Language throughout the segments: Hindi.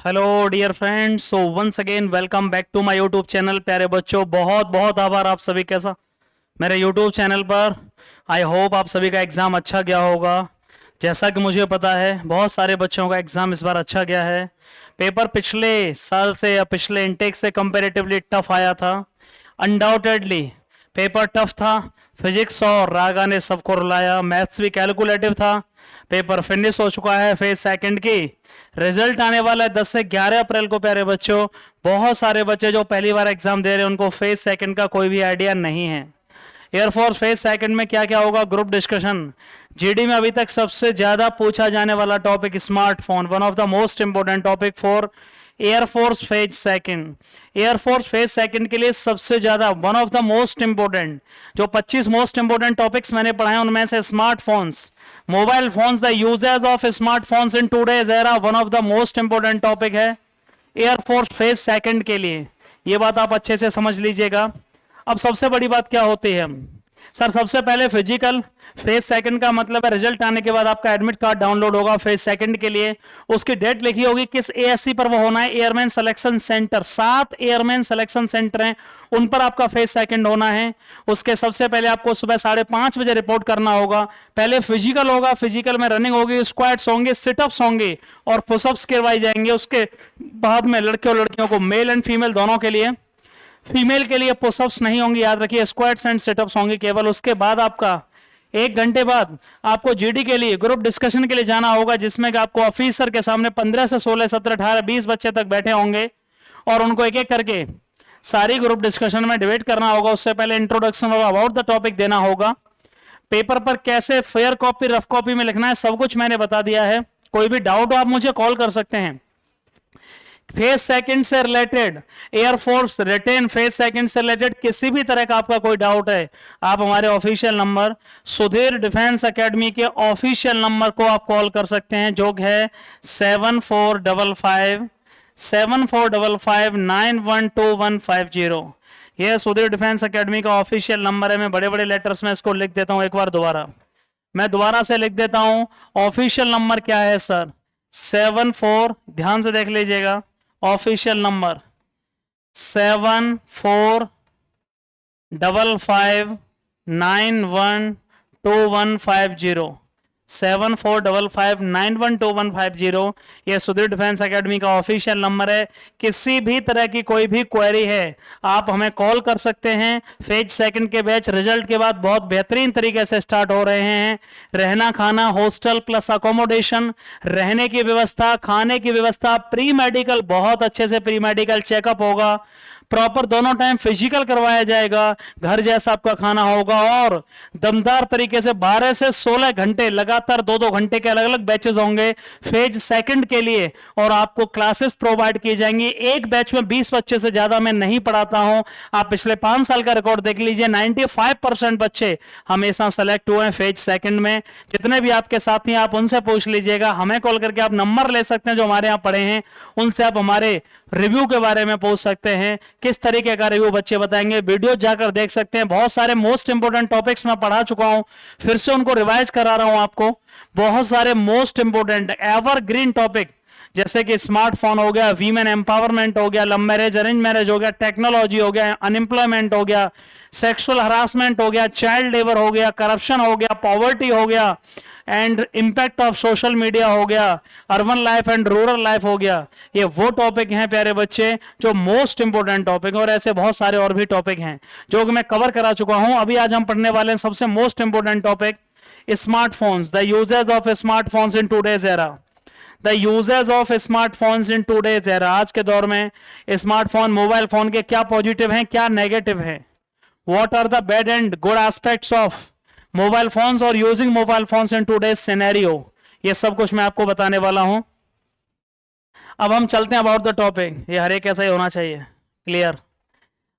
Hello dear friends, so once again welcome back to my YouTube channel. प्यारे बच्चों, बहुत बहुत आभार आप सभी कैसा मेरे यूट्यूब चैनल पर। आई होप आप सभी का एग्ज़ाम अच्छा गया होगा। जैसा कि मुझे पता है बहुत सारे बच्चों का एग्ज़ाम इस बार अच्छा गया है। पेपर पिछले साल से या पिछले इनटेक से कंपेरेटिवली टफ आया था। अनडाउटेडली पेपर टफ था। फिजिक्स और रागा ने सबको रुलाया। मैथ्स भी कैलकुलेटिव था। पेपर फिनिश हो चुका है। फेज सेकंड की रिजल्ट आने वाला है 10 से 11 अप्रैल को। प्यारे बच्चों, बहुत सारे बच्चे जो पहली बार एग्जाम दे रहे हैं उनको फेज सेकंड का कोई भी आइडिया नहीं है। एयरफोर्स फेज सेकंड में क्या क्या होगा? Group discussion. जीडी में अभी तक सबसे ज्यादा पूछा जाने वाला topic smartphone, one of the most important topic for air force phase second. Air force phase second के लिए सबसे ज्यादा one of the most important जो 25 मोस्ट इंपोर्टेंट टॉपिक्स मैंने पढ़ाए उनमें से smartphones, mobile phones, the uses of smartphones in today's era one of the most important topic है एयरफोर्स फेज सेकंड के लिए। ये बात आप अच्छे से समझ लीजिएगा। अब सबसे बड़ी बात क्या होती है सर? सबसे पहले फिजिकल। फेज सेकंड का मतलब है रिजल्ट आने के बाद आपका एडमिट कार्ड डाउनलोड होगा फेज सेकंड के लिए। उसकी डेट लिखी होगी, किस एएससी पर वो होना है, airman selection centre. 7 airman selection centre हैं, उन पर आपका फेज सेकंड होना है। उसके सबसे पहले आपको सुबह 5:30 बजे रिपोर्ट करना होगा। पहले फिजिकल होगा, फिजिकल में रनिंग होगी, स्क्वाट्स होंगे, सिटअप्स होंगे और पुशअप्स करवाई जाएंगे। उसके बाद में लड़के और लड़कियों को, मेल एंड फीमेल दोनों के लिए, फीमेल के लिए पुशअप्स नहीं होंगे, याद रखिए, स्क्वाट्स एंड सिटअप्स होंगे केवल। उसके बाद आपका 1 घंटे बाद आपको जीडी के लिए ग्रुप डिस्कशन के लिए जाना होगा, जिसमें कि आपको ऑफिसर के सामने 15 से 16, 17, 18, 20 बच्चे तक बैठे होंगे और उनको एक एक करके सारी ग्रुप डिस्कशन में डिबेट करना होगा। उससे पहले इंट्रोडक्शन और अबाउट द टॉपिक देना होगा। पेपर पर कैसे फेयर कॉपी, रफ कॉपी में लिखना है, सब कुछ मैंने बता दिया है। कोई भी डाउट हो आप मुझे कॉल कर सकते हैं। फेज सेकंड से related, air force written phase second से रिलेटेड किसी भी तरह का आपका कोई डाउट है, आप हमारे official number Sudhir defence academy के ऑफिशियल नंबर को आप कॉल कर सकते हैं, जो है 7455912150। यह सुधीर डिफेंस एकेडमी का ऑफिशियल नंबर है। मैं बड़े बड़े लेटर्स में इसको लिख देता हूं, एक बार दोबारा मैं दोबारा से लिख देता हूं। ऑफिशियल नंबर क्या है सर? 74, ध्यान से देख लीजिएगा, ऑफिशियल नंबर 7455912150, 7455912150। यह सुधीर डिफेंस एकेडमी का ऑफिशियल नंबर है। किसी भी तरह की कोई भी क्वेरी है आप हमें कॉल कर सकते हैं। फेज सेकंड के बैच रिजल्ट के बाद बहुत बेहतरीन तरीके से स्टार्ट हो रहे हैं। रहना खाना हॉस्टल प्लस अकोमोडेशन, रहने की व्यवस्था, खाने की व्यवस्था, प्री मेडिकल, बहुत अच्छे से प्री मेडिकल चेकअप होगा, प्रॉपर दोनों टाइम फिजिकल करवाया जाएगा, घर जैसा आपका खाना होगा और दमदार तरीके से 12 से 16 घंटे लगातार 2-2 घंटे के अलग अलग बैचेस होंगे फेज सेकंड के लिए और आपको क्लासेस प्रोवाइड की जाएंगी। एक बैच में 20 बच्चे से ज्यादा मैं नहीं पढ़ाता हूं। आप पिछले 5 साल का रिकॉर्ड देख लीजिए, 95% बच्चे हमेशा सेलेक्ट हुए हैं फेज सेकंड में। जितने भी आपके साथी आप उनसे पूछ लीजिएगा, हमें कॉल करके आप नंबर ले सकते हैं जो हमारे यहाँ पढ़े हैं, उनसे आप हमारे रिव्यू के बारे में पूछ सकते हैं। किस तरीके का रिव्यू बच्चे बताएंगे, वीडियो जाकर देख सकते हैं। बहुत सारे मोस्ट इंपोर्टेंट टॉपिक्स मैं पढ़ा चुका हूं, फिर से उनको रिवाइज करा रहा हूं आपको। बहुत सारे मोस्ट इंपोर्टेंट एवरग्रीन टॉपिक जैसे कि स्मार्टफोन हो गया, वीमेन एम्पावरमेंट हो गया, लव मैरिज अरेंज मैरिज हो गया, टेक्नोलॉजी हो गया, अनएम्प्लॉयमेंट हो गया, सेक्सुअल हरासमेंट हो गया, चाइल्ड लेबर हो गया, करप्शन हो गया, पॉवर्टी हो गया and impact of social media हो गया, urban life and rural life हो गया। ये वो टॉपिक हैं प्यारे बच्चे जो मोस्ट इंपोर्टेंट टॉपिक है और ऐसे बहुत सारे और भी टॉपिक हैं जो कि मैं कवर करा चुका हूं। अभी आज हम पढ़ने वाले हैं सबसे most important topic smartphones, the uses of smartphones in today's era. The uses of smartphones in today's era, आज के दौर में स्मार्टफोन, मोबाइल फोन के क्या पॉजिटिव हैं, क्या नेगेटिव है, what are the bad and good aspects of mobile phones और using mobile phones in today's scenario, ये सब कुछ मैं आपको बताने वाला हूं। अब हम चलते हैं अबाउट द टॉपिक। ये हर एक ऐसा ही होना चाहिए, क्लियर।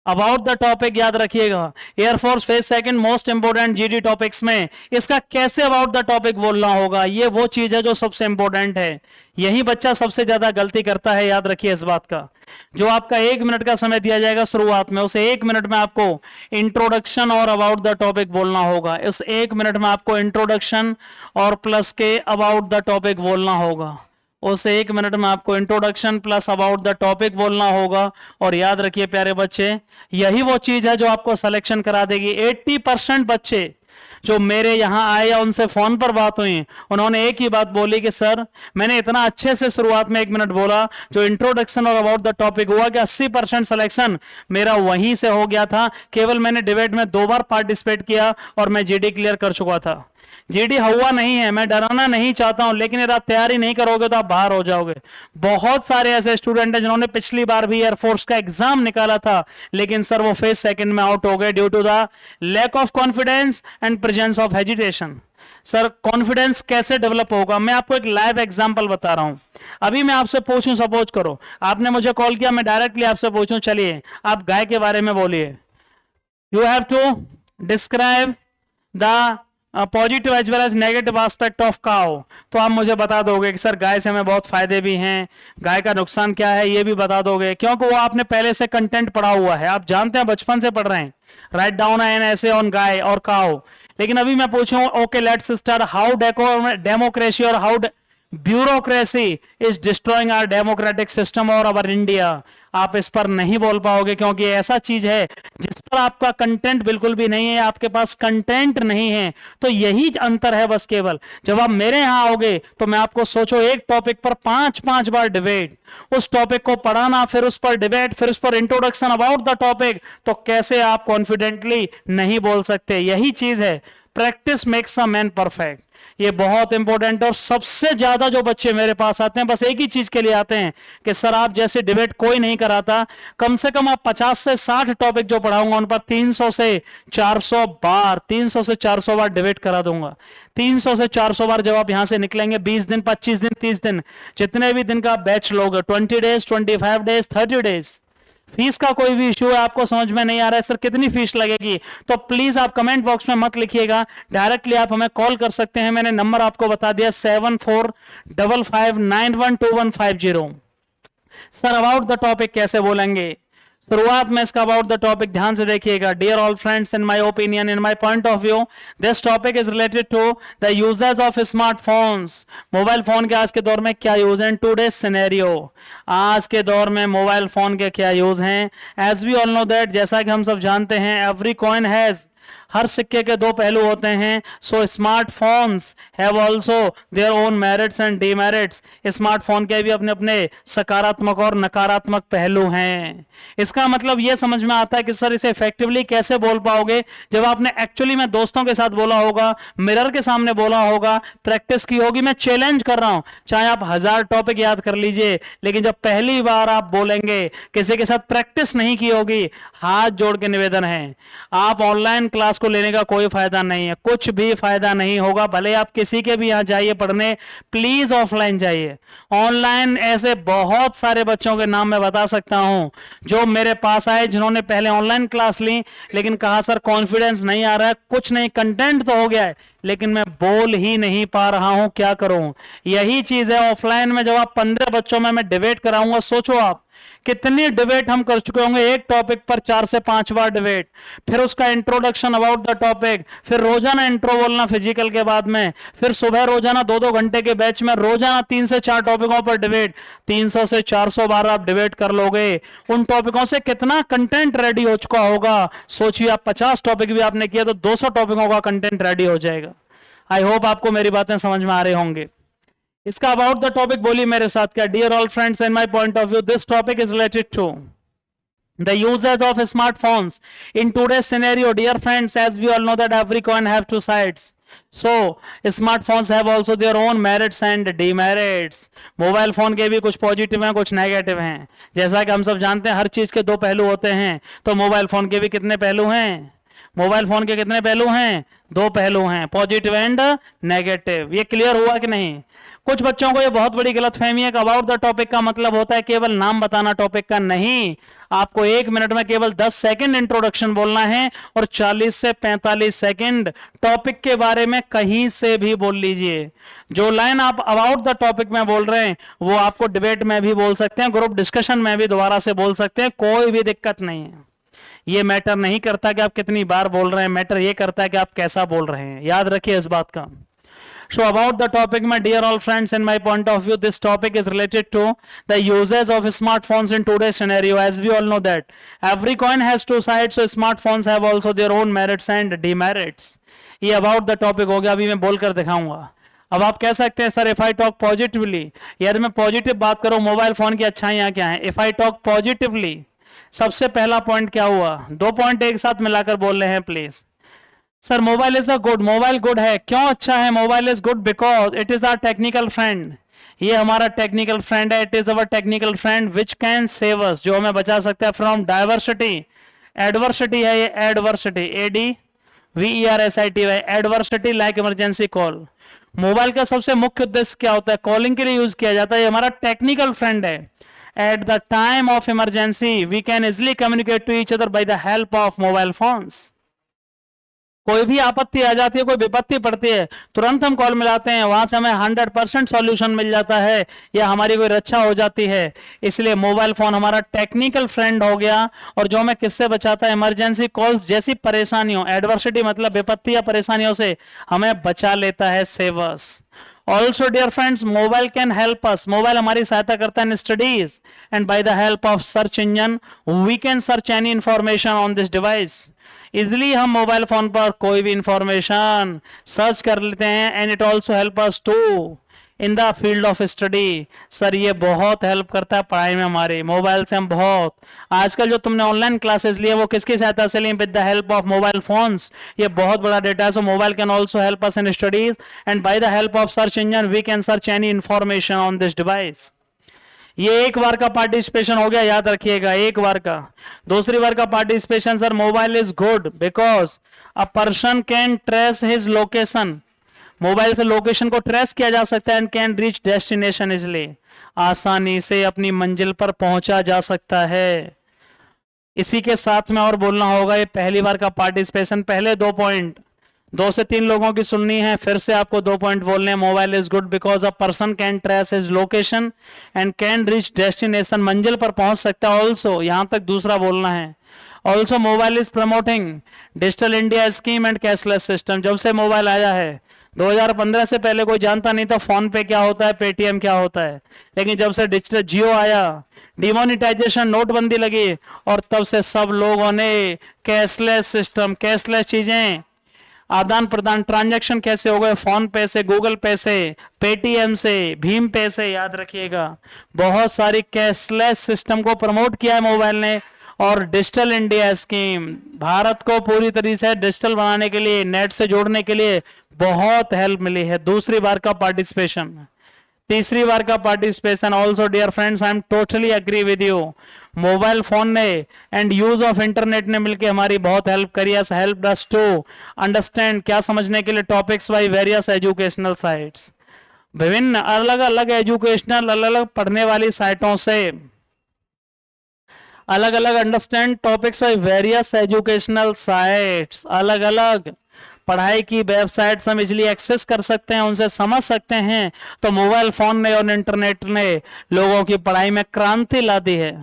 अबाउट द टॉपिक याद रखिएगा, air force phase second most important GD topics में इसका कैसे अबाउट द टॉपिक बोलना होगा, ये वो चीज है जो सबसे इंपोर्टेंट है। यही बच्चा सबसे ज्यादा गलती करता है, याद रखिए इस बात का। जो आपका 1 मिनट का समय दिया जाएगा शुरुआत में, उसे 1 मिनट में आपको इंट्रोडक्शन और अबाउट द टॉपिक बोलना होगा। इस 1 मिनट में आपको इंट्रोडक्शन और प्लस के अबाउट द टॉपिक बोलना होगा। उस 1 मिनट में आपको introduction plus about the topic बोलना होगा। और याद रखिए प्यारे बच्चे, यही वो चीज है जो आपको सिलेक्शन करा देगी। 80% बच्चे जो मेरे यहां आए या उनसे फोन पर बात हुई, उन्होंने एक ही बात बोली कि सर मैंने इतना अच्छे से शुरुआत में 1 मिनट बोला, जो इंट्रोडक्शन और अबाउट द टॉपिक हुआ कि 80% सिलेक्शन मेरा वहीं से हो गया था। केवल मैंने डिबेट में 2 बार पार्टिसिपेट किया और मैं जीडी क्लियर कर चुका था। जीडी हुआ नहीं है, मैं डराना नहीं चाहता हूं, लेकिन यदि आप तैयारी नहीं करोगे तो आप बाहर हो जाओगे। बहुत सारे ऐसे स्टूडेंट हैं जिन्होंने पिछली बार भी एयरफोर्स का एग्जाम निकाला था, लेकिन सर वो फेज सेकंड में आउट हो गए due to the lack of confidence and presence of hesitation. Sir confidence कैसे डेवलप होगा, मैं आपको एक लाइव एग्जांपल बता रहा हूं। अभी मैं आपसे पूछूं, सपोज करो आपने मुझे कॉल किया, मैं डायरेक्टली आपसे पूछूं चलिए आप गाय के बारे में बोलिए, you have to describe the positive as well as negative aspect of cow. तो आप मुझे बता दोगे कि सर गाय से हमें बहुत फायदे भी हैं, गाय का नुकसान क्या है ये भी बता दोगे, क्योंकि वो आपने पहले से कंटेंट पढ़ा हुआ है, आप जानते हैं, बचपन से पढ़ रहे हैं। Write down an essay on गाय और काउ। लेकिन अभी मैं पूछूं, okay let's start, how democracy और how bureaucracy is destroying our democratic system और अवर इंडिया। आप इस पर नहीं बोल पाओगे, क्योंकि ऐसा चीज है जिस पर आपका कंटेंट बिल्कुल भी नहीं है, आपके पास कंटेंट नहीं है। तो यही अंतर है बस केवल। जब आप मेरे यहां आओगे तो मैं आपको, सोचो, एक टॉपिक पर 5-5 बार डिबेट, उस टॉपिक को पढ़ाना, फिर उस पर डिबेट, फिर उस पर इंट्रोडक्शन अबाउट द टॉपिक, तो कैसे आप कॉन्फिडेंटली नहीं बोल सकते। यही चीज है, practice makes a man perfect. ये बहुत इंपॉर्टेंट है। और सबसे ज्यादा जो बच्चे मेरे पास आते हैं बस एक ही चीज के लिए आते हैं कि सर आप जैसे डिबेट कोई नहीं कराता, कम से कम आप 50 से 60 टॉपिक जो पढ़ाऊंगा उन पर 300 से 400 बार डिबेट करा दूंगा। 300 से 400 बार जब आप यहां से निकलेंगे, 20 दिन, 25 दिन, 30 दिन, जितने भी दिन का बैच लोगे, 20 डेज, 25 डेज, 30 डेज, फीस का कोई भी इश्यू है, आपको समझ में नहीं आ रहा है सर कितनी फीस लगेगी, तो प्लीज आप कमेंट बॉक्स में मत लिखिएगा, डायरेक्टली आप हमें कॉल कर सकते हैं। मैंने नंबर आपको बता दिया 7455912150। सर अबाउट द टॉपिक कैसे बोलेंगे, शुरुआत में इसका अबाउट द टॉपिक ध्यान से देखिएगा। Dear all friends, in my opinion, in my point of view, this topic is related to the uses of smartphones. Mobile phone के आज के दौर में क्या यूज है, टुडेज सिनेरियो, आज के दौर में मोबाइल फोन के क्या यूज हैं। As we all know that, जैसा कि हम सब जानते हैं, एवरी कॉइन हैज, हर सिक्के के 2 पहलू होते हैं। So smartphones have also their own merits and demerits. Smartphone के भी अपने अपने सकारात्मक और नकारात्मक पहलू हैं। इसका मतलब यह समझ में आता है कि सर इसे इफेक्टिवली कैसे बोल पाओगे, जब आपने एक्चुअली में दोस्तों के साथ बोला होगा, मिरर के सामने बोला होगा, प्रैक्टिस की होगी। मैं चैलेंज कर रहा हूं, चाहे आप 1000 टॉपिक याद कर लीजिए, लेकिन जब पहली बार आप बोलेंगे, किसी के साथ प्रैक्टिस नहीं की होगी, हाथ जोड़ के निवेदन है, आप ऑनलाइन क्लास को लेने का कोई फायदा नहीं है, कुछ भी फायदा नहीं होगा। भले आप किसी के भी यहां जाइए पढ़ने, प्लीज ऑफलाइन जाइए। ऑनलाइन ऐसे बहुत सारे बच्चों के नाम मैं बता सकता हूं जो मेरे पास आए, जिन्होंने पहले ऑनलाइन क्लास ली, लेकिन कहा सर कॉन्फिडेंस नहीं आ रहा है, कुछ नहीं, कंटेंट तो हो गया है लेकिन मैं बोल ही नहीं पा रहा हूं, क्या करूं। यही चीज है ऑफलाइन में, जब आप 15 बच्चों में मैं डिबेट कराऊंगा, सोचो आप कितनी डिबेट हम कर चुके होंगे, एक टॉपिक पर 4 से 5 बार डिबेट, फिर उसका इंट्रोडक्शन अबाउट द टॉपिक, फिर रोजाना इंट्रो बोलना फिजिकल के बाद में, फिर सुबह रोजाना 2-2 घंटे के बैच में रोजाना 3 से 4 टॉपिकों पर डिबेट। 300 से 400 बार आप डिबेट कर लोगे, उन टॉपिकों से कितना कंटेंट रेडी हो चुका होगा। सोचिए आप 50 टॉपिक भी आपने किया तो 200 टॉपिकों का कंटेंट रेडी हो जाएगा। आई होप आपको मेरी बातें समझ में आ रही होंगी। इसका अबाउट द टॉपिक बोलिए मेरे साथ क्या। Dear all friends, in my point of view, this topic is related to the uses of smartphones in today's scenario. Dear friends, as we all know that every coin have 2 sides, so smartphones have also their own merits and demerits. Mobile phone के भी कुछ पॉजिटिव हैं, कुछ नेगेटिव हैं। जैसा कि हम सब जानते हैं, हर चीज के 2 पहलू होते हैं, तो मोबाइल फोन के भी कितने पहलू हैं, मोबाइल फोन के कितने पहलू हैं, 2 पहलू हैं, पॉजिटिव एंड नेगेटिव। ये क्लियर हुआ कि नहीं। कुछ बच्चों को ये बहुत बड़ी गलतफहमी है कि अबाउट द टॉपिक का मतलब होता है केवल नाम बताना टॉपिक का। नहीं, आपको 1 मिनट में केवल 10 सेकंड इंट्रोडक्शन बोलना है और 40 से 45 सेकंड टॉपिक के बारे में कहीं से भी बोल लीजिए। जो लाइन आप अबाउट द टॉपिक में बोल रहे हैं वो आपको डिबेट में भी बोल सकते हैं, ग्रुप डिस्कशन में भी दोबारा से बोल सकते हैं, कोई भी दिक्कत नहीं है। ये मैटर नहीं करता कि आप कितनी बार बोल रहे हैं, मैटर ये करता है कि आप कैसा बोल रहे हैं। याद रखिए इस बात का। So about the topic, my dear all friends, in my point of view, this topic is related to the uses of smartphones in today's scenario. As we all know that every coin has two sides, so smartphones have also their own merits and demerits. ये अबाउट द टॉपिक हो गया, अभी मैं बोलकर दिखाऊंगा. अब आप कह सकते हैं sir if I talk positively, यदि मैं पॉजिटिव बात करूं मोबाइल फोन की अच्छाइयां क्या हैं. इफ आई टॉक पॉजिटिवली, सबसे पहला पॉइंट क्या हुआ, दो पॉइंट एक साथ मिलाकर बोल रहे हैं please. Sir mobile is a good, mobile good है. क्यों अच्छा है? Mobile is good because it is our technical friend. ये हमारा टेक्निकल फ्रेंड है. It is our technical friend which can save us, जो हमें बचा सकता है फ्रॉम डाइवर्सिटी. एडवर्सिटी है ये, adversity, ADVERSITY, adversity like emergency call. Mobile का सबसे मुख्य उद्देश्य क्या होता है? कॉलिंग के लिए यूज किया जाता है. ये हमारा टेक्निकल फ्रेंड है. At the time of emergency we can easily communicate to each other by the help of mobile phones. कोई भी आपत्ति आ जाती है, कोई विपत्ति पड़ती है, तुरंत हम कॉल मिलाते हैं, वहां से हमें 100% सॉल्यूशन मिल जाता है या हमारी कोई रक्षा हो जाती है. इसलिए मोबाइल फोन हमारा टेक्निकल फ्रेंड हो गया और जो हमें किससे बचाता है? इमरजेंसी कॉल्स जैसी परेशानियों, एडवर्सिटी मतलब विपत्ति या परेशानियों से हमें बचा लेता है, savers. Also dear friends, mobile can help us, mobile हमारी सहायता करता है in studies. And by the help of search engine we can search any information on this device. Easily हम मोबाइल फोन पर कोई भी इंफॉर्मेशन सर्च कर लेते हैं. And it also help us to in the field of study. Sir ये बहुत हेल्प करता है पढ़ाई में हमारे. मोबाइल से हम बहुत, आजकल जो तुमने ऑनलाइन क्लासेस लिए वो किसकी सहायता से ली? With the help of mobile phones. ये बहुत बड़ा डेटा है. So mobile can also help us in studies and by the help of search engine we can search any information on this device. ये एक बार का पार्टिसिपेशन हो गया, याद रखिएगा, एक बार का. दूसरी बार का participation, sir mobile is good because a person can trace his location. Mobile से लोकेशन को ट्रेस किया जा सकता है. And can reach destination easily, आसानी से अपनी मंजिल पर पहुंचा जा सकता है. इसी के साथ में और बोलना होगा, ये पहली बार का पार्टिसिपेशन. पहले दो पॉइंट 2 से 3 लोगों की सुननी है, फिर से आपको 2 पॉइंट बोलने हैं. Mobile is good because a person can trace his location and can reach destination, मंजिल पर पहुंच सकता है. ऑल्सो यहां तक दूसरा बोलना है. Also mobile is promoting digital India scheme and cashless system. जब से मोबाइल आया है, 2015 से पहले कोई जानता नहीं था फोन पे क्या होता है, पेटीएम क्या होता है. लेकिन जब से डिजिटल जियो आया, डिमोनिटाइजेशन, नोटबंदी लगी, और तब से सब लोगों ने कैशलेस सिस्टम, कैशलेस चीजें, आदान प्रदान, ट्रांजैक्शन कैसे हो गए, फोन पे से, गूगल पे से, पेटीएम से, भीम पे से, याद रखिएगा बहुत सारी कैशलेस सिस्टम को प्रमोट किया है मोबाइल ने. और डिजिटल इंडिया स्कीम भारत को पूरी तरीके से डिजिटल बनाने के लिए, नेट से जोड़ने के लिए बहुत हेल्प मिली है. दूसरी बार का पार्टिसिपेशन, तीसरी बार का participation. Also dear friends, I am totally agree with you. Mobile phone ने एंड यूज ऑफ इंटरनेट ने मिलकर हमारी बहुत हेल्प करी है. हेल्प अस टू अंडरस्टैंड, क्या समझने के लिए, topics by various educational sites. विभिन्न अलग अलग एजुकेशनल, अलग अलग पढ़ने वाली साइटों से अलग अलग understand topics by various educational sites. अलग अलग पढ़ाई की वेबसाइट्स हम इजिली एक्सेस कर सकते हैं, उनसे समझ सकते हैं. तो मोबाइल फोन ने और इंटरनेट ने लोगों की पढ़ाई में क्रांति ला दी है,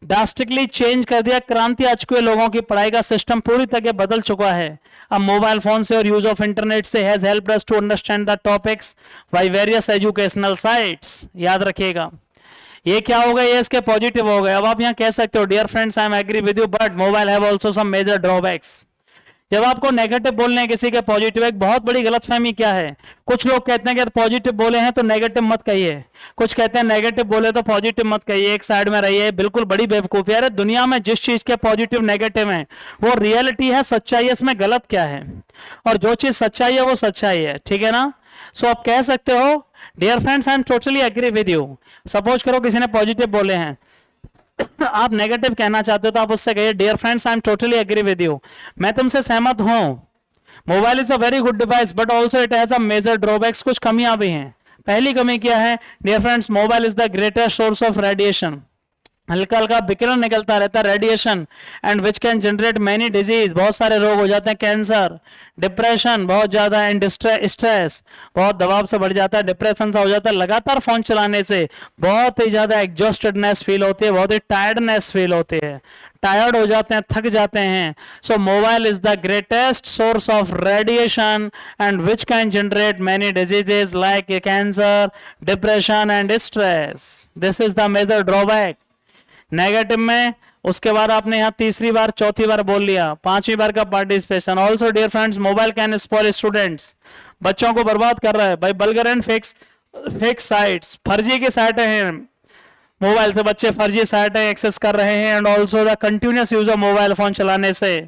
ड्रास्टिकली चेंज कर दिया. क्रांति आ चुकी है, लोगों की पढ़ाई का सिस्टम पूरी तरह बदल चुका है. अब मोबाइल फोन से और यूज ऑफ इंटरनेट से has helped us to understand the topics by various educational sites. याद रखिएगा, ये क्या हो गया, ये इसके पॉजिटिव हो गए. अब आप यहाँ कह सकते हो dear friends I am agree with you but mobile have also some major drawbacks. जब आपको नेगेटिव बोलने हैं किसी के पॉजिटिव, एक बहुत बड़ी गलतफहमी क्या है, कुछ लोग कहते हैं कि पॉजिटिव बोले हैं तो नेगेटिव मत कहिए, कुछ कहते हैं नेगेटिव बोले तो पॉजिटिव मत कहिए, एक साइड में रहिए. बिल्कुल बड़ी बेवकूफी है. दुनिया में जिस चीज के पॉजिटिव नेगेटिव है वो रियलिटी है, सच्चाई है, इसमें गलत क्या है? और जो चीज सच्चाई है वो सच्चाई है, ठीक है ना. सो आप कह सकते हो dear friends I am totally agree with you. Suppose करो किसी ने पॉजिटिव बोले हैं, आप नेगेटिव कहना चाहते हो तो आप उससे कहिए dear friends I am totally agree with you, मैं तुमसे सहमत हूं. Mobile is a very good device but also it has a major drawbacks. कुछ कमियां भी हैं. पहली कमी क्या है dear friends, mobile is the greatest source of radiation. हल्का हल्का विकिरण निकलता रहता है, radiation, and which can generate many disease, बहुत सारे रोग हो जाते हैं, कैंसर, डिप्रेशन बहुत ज्यादा, एंड स्ट्रेस, बहुत दबाव से बढ़ जाता है, डिप्रेशन सा हो जाता है, लगातार फोन चलाने से बहुत ही ज्यादा एग्जॉस्टेडनेस फील होती है, बहुत ही टायर्डनेस फील होती है, टायर्ड हो जाते हैं, थक जाते हैं. So mobile is the greatest source of radiation and which can generate many diseases like cancer, depression and stress. This is the major drawback. Negative में उसके बाद आपने यहाँ तीसरी बार चौथी बार बोल लिया, पांचवी बार का participation. Also dear friends, mobile can spoil students, बच्चों को बर्बाद कर रहा है भाई. बल्गर एंड फेक साइट्स, फर्जी की साइटें हैं, मोबाइल से बच्चे फर्जी साइटें एक्सेस कर रहे हैं. And also the continuous use of mobile phone चलाने से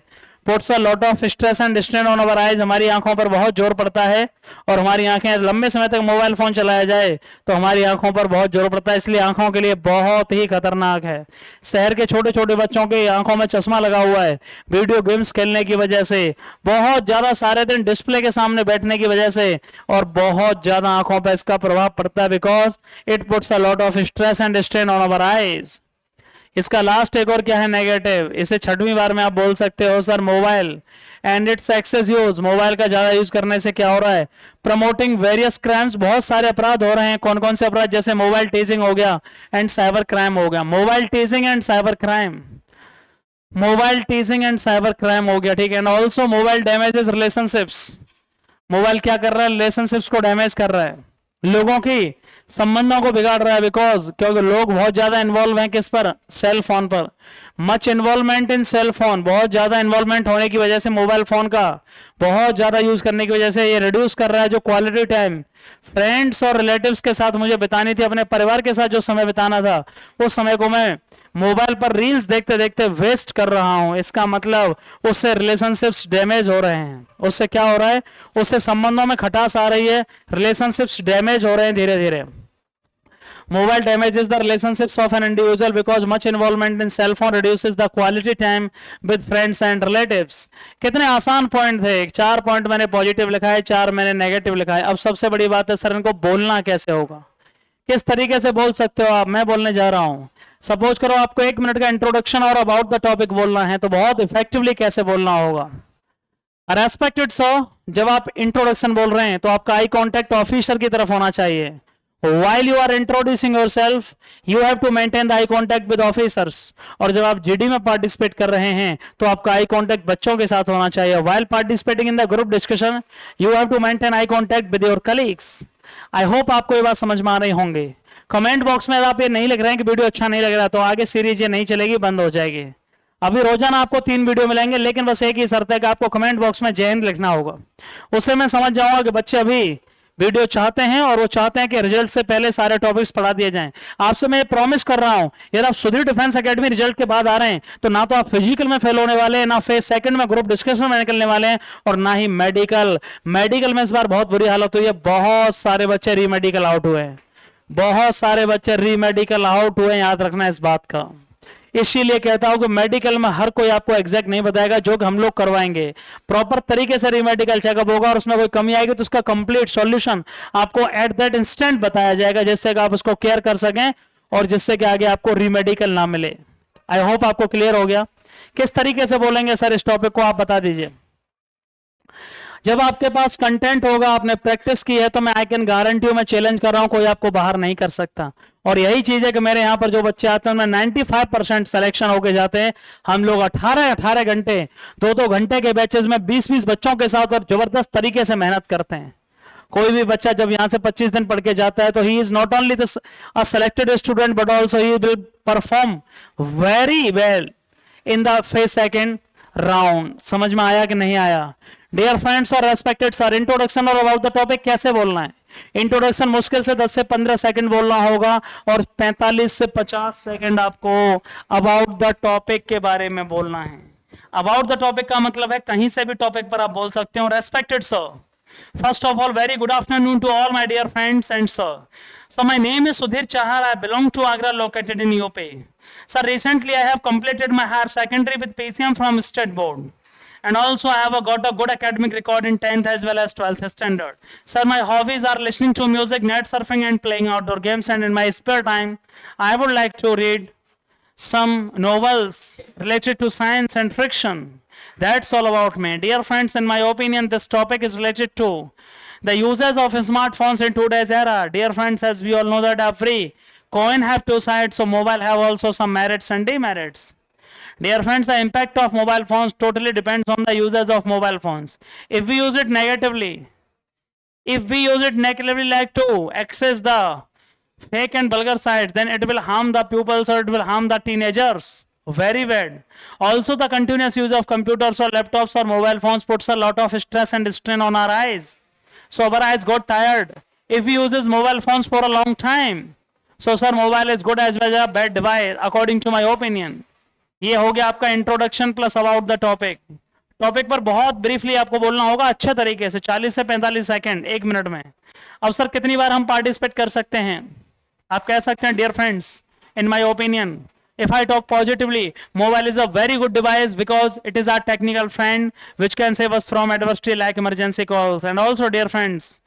puts a lot of stress and strain on our eyes, हमारी आंखों पर बहुत जोर पड़ता है, और हमारी आंखें लंबे समय तक मोबाइल फोन चलाया जाए तो हमारी आंखों पर बहुत जोर पड़ता है, इसलिए आंखों के लिए बहुत ही खतरनाक है. शहर के छोटे छोटे बच्चों के आंखों में चश्मा लगा हुआ है वीडियो गेम्स खेलने की वजह से, बहुत ज्यादा सारे दिन डिस्प्ले के सामने बैठने की वजह से, और बहुत ज्यादा आंखों पर इसका प्रभाव पड़ता है, because it puts a lot of stress and strain on our eyes. इसका लास्ट एक और क्या है नेगेटिव, इसे छठवीं बार में आप बोल सकते हो sir, mobile and its axis use, mobile का ज्यादा यूज करने से क्या हो रहा है, प्रमोटिंग वेरियस क्राइम्स, बहुत सारे अपराध हो रहे हैं. कौन कौन से अपराध, जैसे मोबाइल टीजिंग हो गया एंड साइबर क्राइम हो गया. Mobile टीजिंग and cyber crime, mobile टीजिंग and cyber crime हो गया, ठीक है. And also mobile damages relationships, mobile क्या कर रहा है, रिलेशनशिप्स को डैमेज कर रहा है, लोगों की संबंधों को बिगाड़ रहा है, बिकॉज क्योंकि लोग बहुत ज्यादा इन्वॉल्व हैं किस पर, सेल फोन पर. Much involvement in cell phone, बहुत ज्यादा इन्वॉल्वमेंट होने की वजह से, मोबाइल फोन का बहुत ज्यादा यूज करने की वजह से ये रिड्यूस कर रहा है जो क्वालिटी टाइम फ्रेंड्स और रिलेटिव्स के साथ मुझे बितानी थी, अपने परिवार के साथ जो समय बिताना था, उस समय को मैं मोबाइल पर रील्स देखते देखते वेस्ट कर रहा हूं. इसका मतलब उससे रिलेशनशिप्स डैमेज हो रहे हैं. उससे क्या हो रहा है, उससे संबंधों में खटास आ रही है, रिलेशनशिप्स डैमेज हो रहे हैं धीरे धीरे. Mobile damages the relationships of an individual because much involvement in cell phone reduces the quality time with friends and relatives. कितने आसान पॉइंट थे, 4 पॉइंट मैंने पॉजिटिव लिखा है, 4 मैंने नेगेटिव लिखा है. अब सबसे बड़ी बात है सर, इनको बोलना कैसे होगा, किस तरीके से बोल सकते हो आप. मैं बोलने जा रहा हूं, सपोज करो आपको 1 मिनट का इंट्रोडक्शन और अबाउट द टॉपिक बोलना है, तो बहुत इफेक्टिवली कैसे बोलना होगा. रेस्पेक्टेड सर, जब आप इंट्रोडक्शन बोल रहे हैं तो आपका आई कॉन्टेक्ट ऑफिसर की तरफ होना चाहिए. While you are introducing yourself, you have to maintain the eye contact with officers. और जब आप जीडी में पार्टिसिपेट कर रहे हैं तो आपका आई कॉन्टेक्ट बच्चों के साथ होना चाहिए. While participating in the group discussion, you have to maintain eye contact with your colleagues. I hope आपको ये बात समझ में आ रही होंगे. कमेंट बॉक्स में आप ये नहीं लिख रहे हैं कि वीडियो अच्छा नहीं लग रहा, तो आगे सीरीज ये नहीं चलेगी, बंद हो जाएगी. अभी रोजाना आपको 3 वीडियो मिलेंगे, लेकिन बस एक ही शर्त है कि आपको कमेंट बॉक्स में जय हिंद लिखना होगा. उससे मैं समझ जाऊंगा कि बच्चे अभी वीडियो चाहते हैं और वो चाहते हैं कि रिजल्ट से पहले सारे टॉपिक्स पढ़ा दिए जाएं. आपसे मैं प्रॉमिस कर रहा हूं, यदि आप सुधीर डिफेंस एकेडमी रिजल्ट के बाद आ रहे हैं तो ना तो आप फिजिकल में फेल होने वाले हैं, ना फेज सेकंड में ग्रुप डिस्कशन में निकलने वाले हैं, और ना ही मेडिकल में इस बार बहुत बुरी हालत हुई है. बहुत सारे बच्चे री मेडिकल आउट हुए हैं, बहुत सारे बच्चे री मेडिकल आउट हुए, याद रखना इस बात का. इसीलिए कहता हूं कि मेडिकल में हर कोई आपको एग्जैक्ट नहीं बताएगा, जो हम लोग करवाएंगे प्रॉपर तरीके से रीमेडिकल चेकअप होगा, और उसमें कोई कमी आएगी तो उसका कंप्लीट सॉल्यूशन आपको एट दैट इंस्टेंट बताया जाएगा, जिससे कि आप उसको केयर कर सकें और जिससे कि आगे आपको रीमेडिकल ना मिले. आई होप आपको क्लियर हो गया. किस तरीके से बोलेंगे सर इस टॉपिक को, आप बता दीजिए. जब आपके पास कंटेंट होगा, आपने प्रैक्टिस की है, तो मैं आई कैन गारंटी हूं, मैं चैलेंज कर रहा हूं, कोई आपको बाहर नहीं कर सकता. और यही चीज है कि मेरे यहां पर जो बच्चे आते हैं उनमें 95% सिलेक्शन होके जाते हैं. हम लोग 18 घंटे 2 घंटे के बैचेस में 20 बच्चों के साथ और जबरदस्त तरीके से मेहनत करते हैं. कोई भी बच्चा जब यहां से 25 दिन पढ़ के जाता है तो he is not only a selected student but also he will perform very well in the phase second round. समझ में आया कि नहीं आया. डियर फ्रेंड्स और रेस्पेक्टेड सर, इंट्रोडक्शन और अबाउट द टॉपिक कैसे बोलना है. इंट्रोडक्शन मुश्किल से 10 से 15 सेकंड बोलना होगा और 45 से 50 सेकंड आपको अबाउट द टॉपिक के बारे में बोलना है. अबाउट द टॉपिक का मतलब है कहीं से भी टॉपिक पर आप बोल सकते हो. Respected sir, first of all, very good afternoon to all my dear friends and sir. So my name is Sudhir Chahar. I belong to Agra, located in UP. Sir, recently I have completed my higher secondary with PCM from State Board. And also I have got a good academic record in 10th as well as 12th standard. Sir, my hobbies are listening to music, net surfing and playing outdoor games. And in my spare time, I would like to read some novels related to science and fiction. That's all about me. Dear friends, in my opinion, this topic is related to the uses of smartphones in today's era. Dear friends, as we all know that every coin have two sides, so mobile have also some merits and demerits. Dear friends, the impact of mobile phones totally depends on the uses of mobile phones. If we use it negatively, like to access the fake and vulgar sites, then it will harm the pupils or it will harm the teenagers very bad. Also, the continuous use of computers or laptops or mobile phones puts a lot of stress and strain on our eyes, so our eyes got tired if we uses mobile phones for a long time. So sir, mobile is good as well as a bad device according to my opinion. ये हो गया आपका introduction plus about the topic. Topic पर बहुत ब्रीफली आपको बोलना होगा अच्छे तरीके से, 40 से 45 सेकंड, 1 मिनट में. अब सर कितनी बार हम पार्टिसिपेट कर सकते हैं? आप कह सकते हैं dear friends, in my opinion, if I talk positively, mobile is a very good device because it is our technical friend which can save us from adversity like emergency calls. And also dear friends,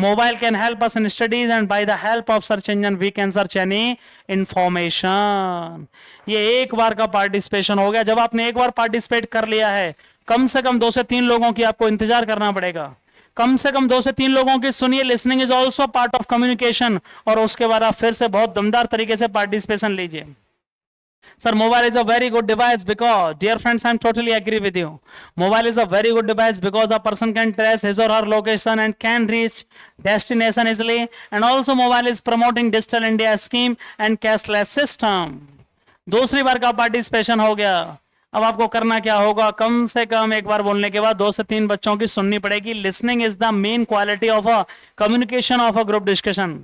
mobile can help us in studies and by the help of search engine we can search any information. ये एक बार का पार्टिसिपेशन हो गया. जब आपने एक बार पार्टिसिपेट कर लिया है, कम से कम 2 से 3 लोगों की आपको इंतजार करना पड़ेगा. कम से कम 2 से 3 लोगों की सुनिए. Listening is also part of communication. और उसके बाद आप फिर से बहुत दमदार तरीके से पार्टिसिपेशन लीजिए. Sir, mobile is a very good device because, dear friends, I am totally agree with you. Mobile is a very good device because a person can trace his or her location and can reach destination easily. And also mobile is promoting Digital India scheme and cashless system. दूसरी बार का पार्टिसिपेशन हो गया. अब आपको करना क्या होगा? कम से कम एक बार बोलने के बाद 2 से 3 बच्चों की सुननी पड़ेगी. Listening is the main quality of a communication of a group discussion.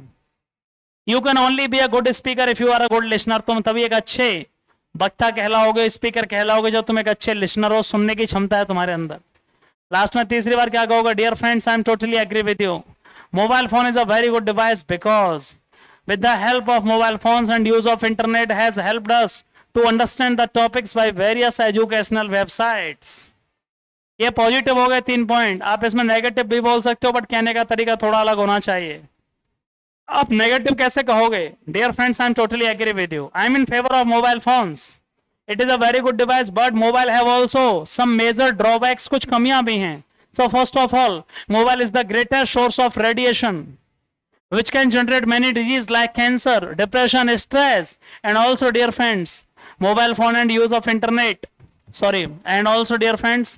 You can only be a good speaker if you are a good listener. तुम तभी एक अच्छे वक्ता कहलाओगे, स्पीकर कहलाओगे, जो तुम एक अच्छे लिसनर हो, सुनने की क्षमता है तुम्हारे अंदर. लास्ट में तीसरी बार क्या कहोगे? Dear friends, I am totally agree with you. Mobile phone is a very good device because with the help of mobile phones and use of internet has helped us to understand the topics by various educational websites. ये पॉजिटिव हो गए 3 पॉइंट. आप इसमें नेगेटिव भी बोल सकते हो, बट कहने का तरीका थोड़ा अलग होना चाहिए. आप नेगेटिव कैसे कहोगे? Dear friends, I am totally agree with you. I am in favour of mobile phones. It is a very good device but mobile have also some major drawbacks. कुछ कमियां भी हैं. So first of all, mobile is the greatest source of radiation which can generate many diseases like cancer, depression, stress. And also dear friends, mobile phone and use of internet, and also dear friends,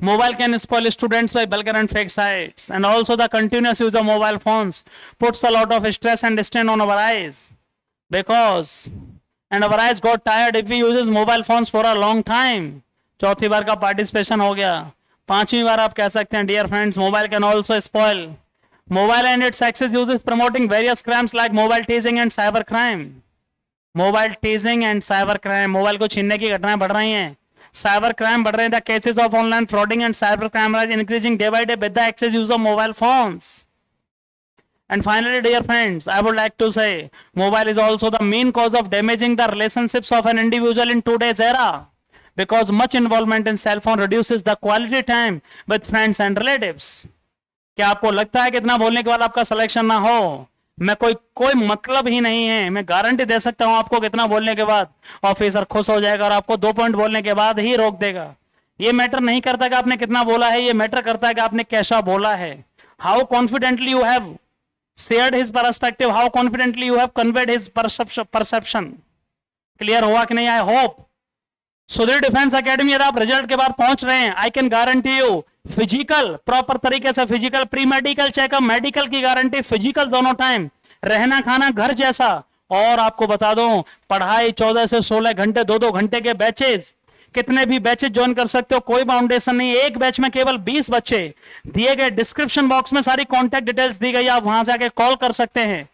mobile can spoil students by vulgar and fake sites. And also the continuous use of mobile phones puts a lot of stress and strain on our eyes because and our eyes got tired if we uses mobile phones for a long time. चौथी बार का पार्टिसिपेशन हो गया. 5वीं बार आप कह सकते हैं dear friends, mobile can also spoil. Mobile and its access uses promoting various crimes like mobile teasing and cyber crime. Mobile teasing and cyber crime. Mobile को छीनने की घटनाएं बढ़ रही हैं. साइबर क्राइम बढ़ रहे हैं. The cases of online frauding and cyber crime are increasing day by day with the excess use of mobile phones. And finally, dear friends, I would like to say, mobile is also the main cause of damaging the relationships of an individual in today's era. Because much involvement in cell phone reduces the quality time with friends and relatives. क्या आपको लगता है कि इतना बोलने के बाद आपका सिलेक्शन ना हो? मैं कोई मतलब ही नहीं है. मैं गारंटी दे सकता हूं आपको, कितना बोलने के बाद ऑफिसर खुश हो जाएगा और आपको 2 पॉइंट बोलने के बाद ही रोक देगा. ये मैटर नहीं करता कि आपने कितना बोला है, ये मैटर करता है कि आपने कैसा बोला है. How confidently you have shared his perspective, how confidently you have conveyed his perception. Clear हुआ कि नहीं? I hope. Sudhir defence academy, अगर आप रिजल्ट के बाद पहुंच रहे हैं, I can guarantee you physical, proper तरीके से physical, pre medical checkup, medical की गारंटी, फिजिकल दोनों टाइम, रहना खाना घर जैसा. और आपको बता दूं, पढ़ाई 14 से 16 घंटे, 2-2 घंटे के बैचेस, कितने भी बैचेस ज्वाइन कर सकते हो, कोई बाउंडेशन नहीं. एक बैच में केवल 20 बच्चे. दिए गए डिस्क्रिप्शन बॉक्स में सारी कॉन्टैक्ट डिटेल्स दी गई, आप वहां से आके कॉल कर सकते हैं.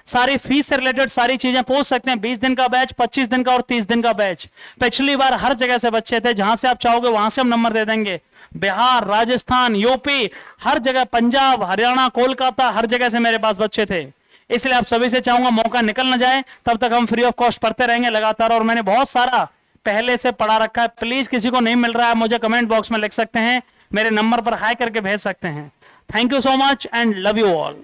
सारी फीस से रिलेटेड सारी चीजें पूछ सकते हैं. 20 दिन का बैच, 25 दिन का और 30 दिन का बैच. पिछली बार हर जगह से बच्चे थे. जहां से आप चाहोगे वहां से हम नंबर दे देंगे. बिहार, राजस्थान, यूपी, हर जगह, पंजाब, हरियाणा, कोलकाता, हर जगह से मेरे पास बच्चे थे. इसलिए आप सभी से चाहूंगा मौका निकल ना जाए, तब तक हम फ्री ऑफ कॉस्ट पढ़ते रहेंगे लगातार. और मैंने बहुत सारा पहले से पढ़ा रखा है. प्लीज किसी को नहीं मिल रहा है, मुझे कमेंट बॉक्स में लिख सकते हैं, मेरे नंबर पर हाई करके भेज सकते हैं. Thank you so much and love you all.